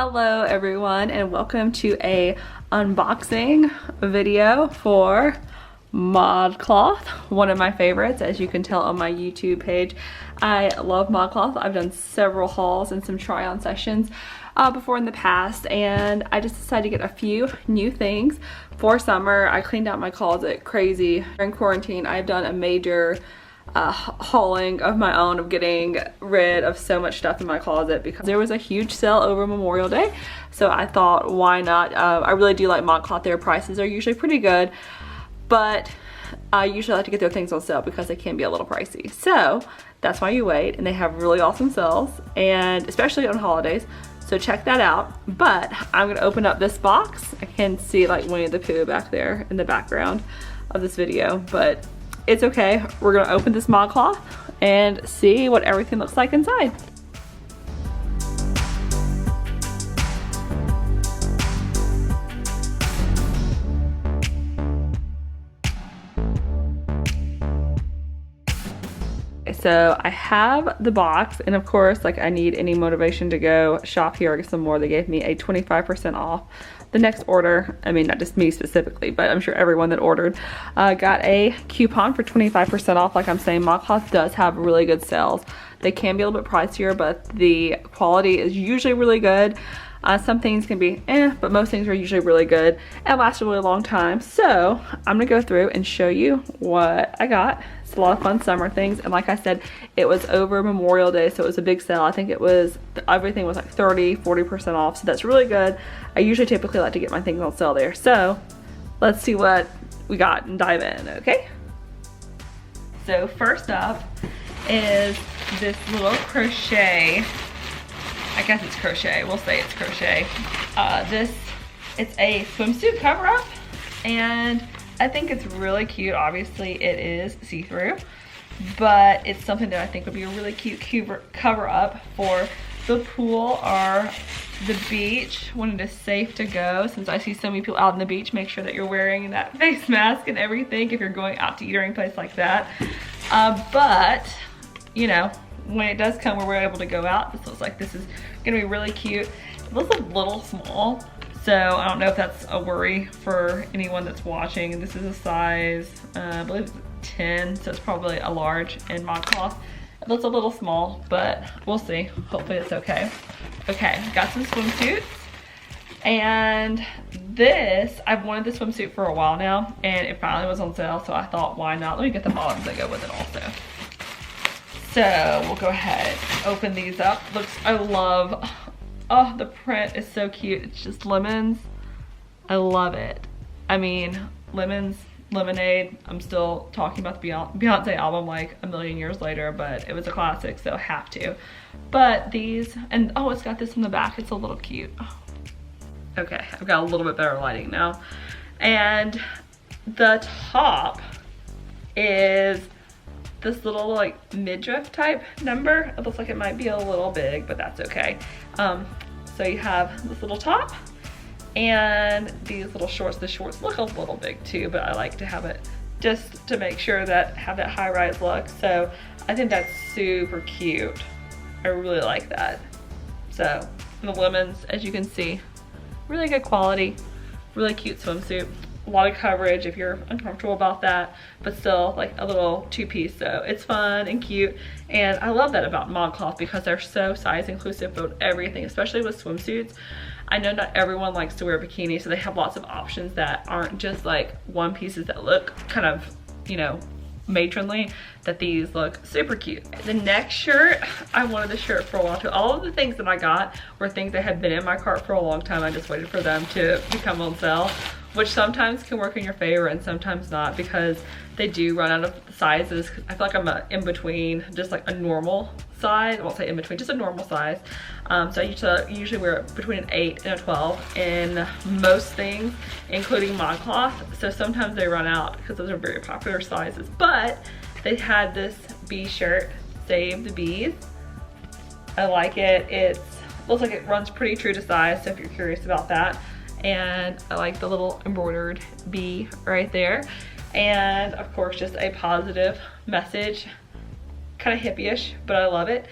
Hello everyone, and welcome to a unboxing video for ModCloth, one of my favorites, as you can tell on my YouTube page. I love ModCloth. I've done several hauls and some try-on sessions before in the past, and I just decided to get a few new things for summer. I cleaned out my closet crazy. During quarantine, I've done a major hauling of my own, of getting rid of so much stuff in my closet because there was a huge sale over Memorial Day. So I thought, why not? I really do like ModCloth. Their prices are usually pretty good, but I usually like to get their things on sale because they can be a little pricey. So that's why you wait, and they have really awesome sales, and especially on holidays. So check that out. But I'm gonna open up this box. I can see like Winnie the Pooh back there in the background of this video, but it's okay. We're gonna open this ModCloth and see what everything looks like inside. So I have the box, and of course, like, I need any motivation to go shop here or get some more. They gave me a 25% off the next order. I mean, not just me specifically, but I'm sure everyone that ordered got a coupon for 25% off. Like I'm saying, ModCloth does have really good sales. They can be a little bit pricier, but the quality is usually really good. Some things can be but most things are usually really good and last a really long time. So I'm gonna go through and show you what I got. It's a lot of fun summer things, and like I said, it was over Memorial Day, so it was a big sale. I think it was, everything was like 30-40% off, so that's really good. I usually typically like to get my things on sale there. So let's see what we got and dive in, okay? So first up is this little crochet, I guess it's crochet, we'll say it's crochet. It's a swimsuit cover up, and I think it's really cute. Obviously it is see-through, but it's something that I think would be a really cute cover up for the pool or the beach when it is safe to go. Since I see so many people out on the beach, make sure that you're wearing that face mask and everything if you're going out to eat or any place like that. But you know, when it does come where we're able to go out, this looks like this is gonna be really cute. It looks a little small, so I don't know if that's a worry for anyone that's watching. This is a size, I believe it's 10, so it's probably a large in ModCloth. It looks a little small, but we'll see. Hopefully it's okay. Okay, got some swimsuits. And this, I've wanted this swimsuit for a while now, and it finally was on sale, so I thought, why not? Let me get the bottoms that go with it also. So we'll go ahead, open these up. I love, oh, the print is so cute. It's just lemons. I love it. I mean, lemons, lemonade. I'm still talking about the Beyonce album like a million years later, but it was a classic, so have to. But these, and oh, it's got this in the back. It's a little cute. Oh. Okay, I've got a little bit better lighting now. And the top is this little like midriff type number. It looks like it might be a little big, but that's okay. So you have this little top and these little shorts. The shorts look a little big too, but I like to have it just to make sure that have that high-rise look. So I think that's super cute. I really like that. So the lemons, as you can see, really good quality, really cute swimsuit. A lot of coverage if you're uncomfortable about that, but still like a little two-piece, so it's fun and cute. And I love that about ModCloth because they're so size inclusive of everything, especially with swimsuits. I know not everyone likes to wear a bikini, so they have lots of options that aren't just like one pieces that look kind of, you know, matronly, that these look super cute. The next shirt, I wanted this shirt for a while too. All of the things that I got were things that had been in my cart for a long time. I just waited for them to become on sale, which sometimes can work in your favor and sometimes not, because they do run out of sizes. I feel like I'm in between, just like a normal size. I won't say in between, just a normal size. So I usually wear between an 8 and a 12 in most things, including ModCloth. So sometimes they run out because those are very popular sizes. But they had this bee shirt, Save the Bees. I like it. It looks like it runs pretty true to size, so if you're curious about that. And I like the little embroidered bee right there. And of course, just a positive message, kind of hippie-ish, but I love it.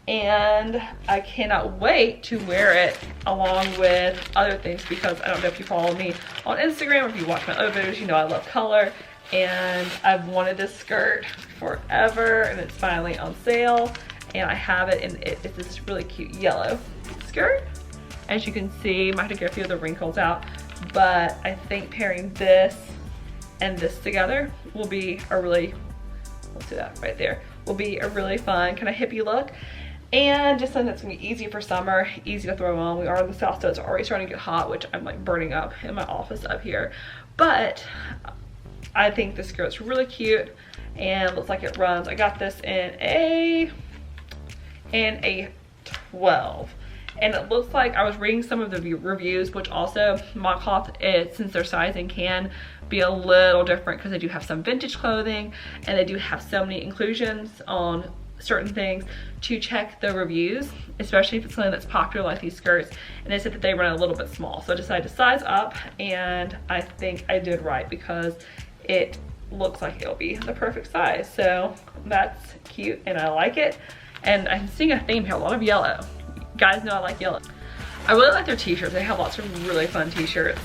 and I cannot wait to wear it along with other things, because I don't know if you follow me on Instagram or if you watch my other videos, you know I love color, and I've wanted this skirt forever, and it's finally on sale, and I have it, and it's this really cute yellow skirt. As you can see, I might have to get a few of the wrinkles out, but I think pairing this and this together will be a really, let's do that right there, will be a really fun kind of hippie look. And just something that's gonna be easy for summer, easy to throw on. We are in the south, so it's already starting to get hot, which I'm like burning up in my office up here. But I think this skirt's really cute and looks like it runs. I got this in a 12. And it looks like, I was reading some of the reviews, which also ModCloth, since their sizing can be a little different because they do have some vintage clothing and they do have so many inclusions on certain things, to check the reviews, especially if it's something that's popular like these skirts. And they said that they run a little bit small, so I decided to size up, and I think I did right because it looks like it'll be the perfect size. So that's cute and I like it. And I'm seeing a theme here, a lot of yellow. You guys know I like yellow. I really like their t-shirts. They have lots of really fun t-shirts.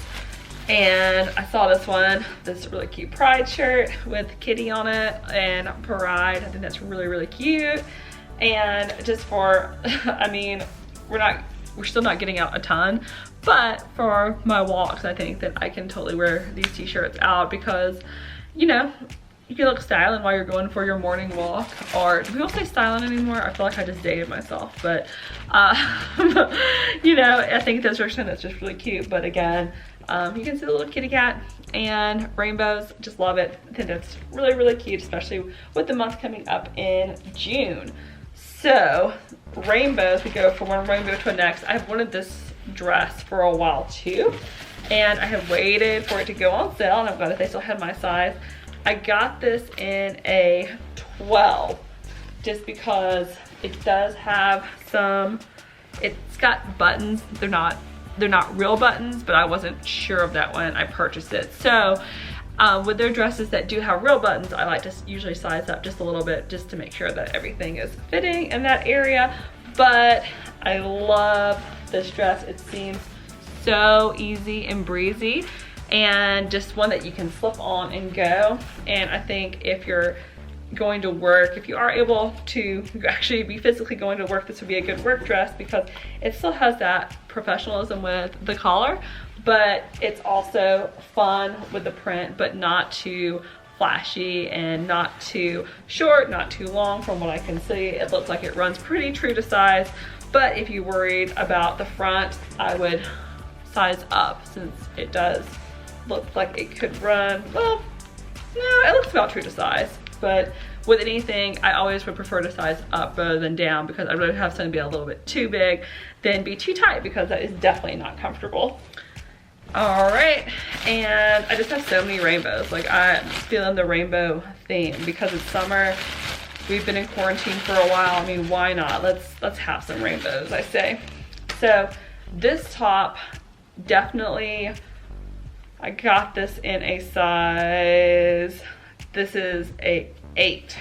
And I saw this one, this really cute Pride shirt with Kitty on it, and Pride. I think that's really, really cute. And just for, I mean, we're still not getting out a ton, but for my walks, I think that I can totally wear these t-shirts out because, you know, you can look styling while you're going for your morning walk. Or do people say styling anymore? I feel like I just dated myself, but you know, I think this version is just really cute. But again, you can see the little kitty cat and rainbows. Just love it. I think that's really, really cute, especially with the month coming up in June. So rainbows, we go from one rainbow to the next. I've wanted this dress for a while too, and I have waited for it to go on sale, and I'm glad that they still had my size. I got this in a 12 just because it does have some, it's got buttons. They're not real buttons, but I wasn't sure of that when I purchased it. So with their dresses that do have real buttons, I like to usually size up just a little bit just to make sure that everything is fitting in that area. But I love this dress. It seems so easy and breezy, and just one that you can slip on and go. And I think if you're going to work, if you are able to actually be physically going to work, this would be a good work dress because it still has that professionalism with the collar, but it's also fun with the print, but not too flashy and not too short, not too long. From what I can see, it looks like it runs pretty true to size. But if you're worried about the front, I would size up, since it does look like it could run, well, no, it looks about true to size. But with anything, I always would prefer to size up rather than down, because I'd rather have something be a little bit too big than be too tight, because that is definitely not comfortable. All right, and I just have so many rainbows. Like, I'm feeling the rainbow theme because it's summer. We've been in quarantine for a while. I mean, why not? Let's have some rainbows, I say. So this top, definitely, I got this in a size, this is a 8,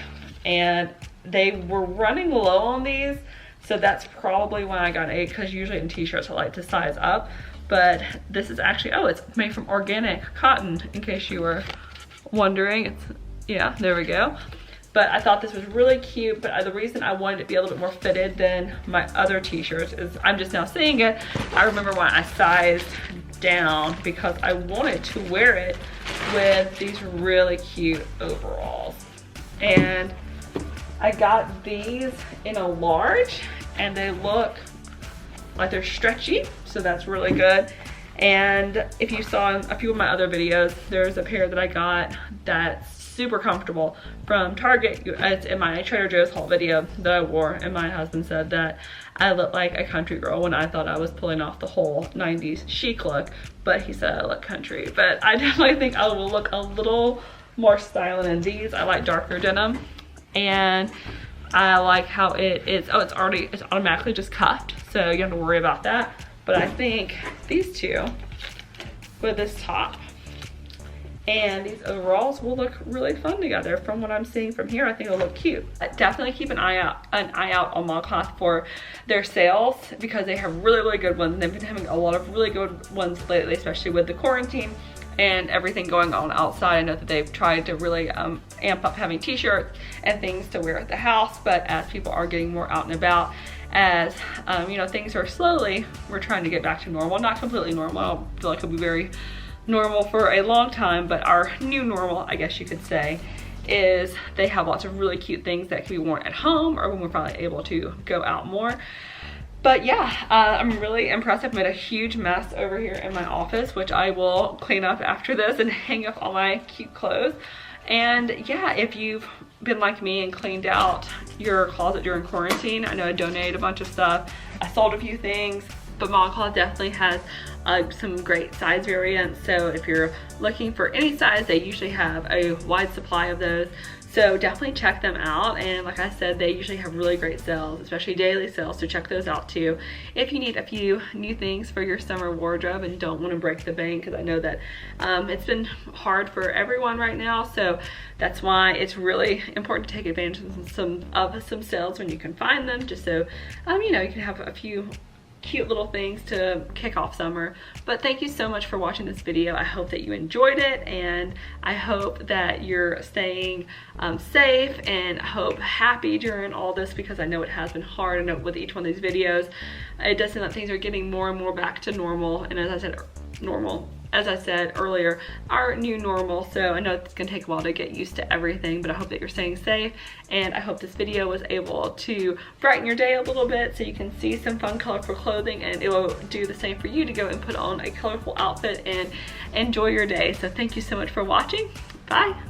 and they were running low on these, so that's probably why I got an 8, because usually in t-shirts I like to size up. But this is actually, oh, it's made from organic cotton, in case you were wondering. It's, yeah, there we go. But I thought this was really cute, but the reason I wanted it to be a little bit more fitted than my other t-shirts is I'm just now seeing it. I remember when I sized down because I wanted to wear it with these really cute overalls. And I got these in a large, and they look like they're stretchy, so that's really good. And if you saw in a few of my other videos, there's a pair that I got that's super comfortable from Target. It's in my Trader Joe's haul video that I wore, and my husband said that I look like a country girl when I thought I was pulling off the whole 90s chic look, but he said I look country. But I definitely think I will look a little more styling in these. I like darker denim, and I like how it is, oh, it's automatically just cuffed, so you don't have to worry about that. But I think these two with this top And these overalls will look really fun together. From what I'm seeing from here, I think it'll look cute. Definitely keep an eye out on ModCloth for their sales, because they have really good ones. And they've been having a lot of really good ones lately, especially with the quarantine and everything going on outside. I know that they've tried to really amp up having t-shirts and things to wear at the house, but as people are getting more out and about, as you know, things are slowly, we're trying to get back to normal. Not completely normal. I don't feel like it'll be very normal for a long time, but our new normal, I guess you could say, is they have lots of really cute things that can be worn at home or when we're probably able to go out more. But yeah, I'm really impressed. I've made a huge mess over here in my office, which I will clean up after this and hang up all my cute clothes. And yeah, if you've been like me and cleaned out your closet during quarantine, I know I donated a bunch of stuff. I sold a few things, but ModCloth definitely has some great size variants. So if you're looking for any size, they usually have a wide supply of those. So definitely check them out. And like I said, they usually have really great sales, especially daily sales, so check those out too. If you need a few new things for your summer wardrobe and don't want to break the bank, because I know that it's been hard for everyone right now. So that's why it's really important to take advantage of some sales when you can find them, just so you know, you can have a few cute little things to kick off summer. But thank you so much for watching this video. I hope that you enjoyed it, and I hope that you're staying safe and happy during all this, because I know it has been hard. I know with each one of these videos, it does seem that things are getting more and more back to normal. And as I said earlier, our new normal. So I know it's gonna take a while to get used to everything, but I hope that you're staying safe, and I hope this video was able to brighten your day a little bit so you can see some fun, colorful clothing, and it will do the same for you to go and put on a colorful outfit and enjoy your day. So thank you so much for watching. Bye.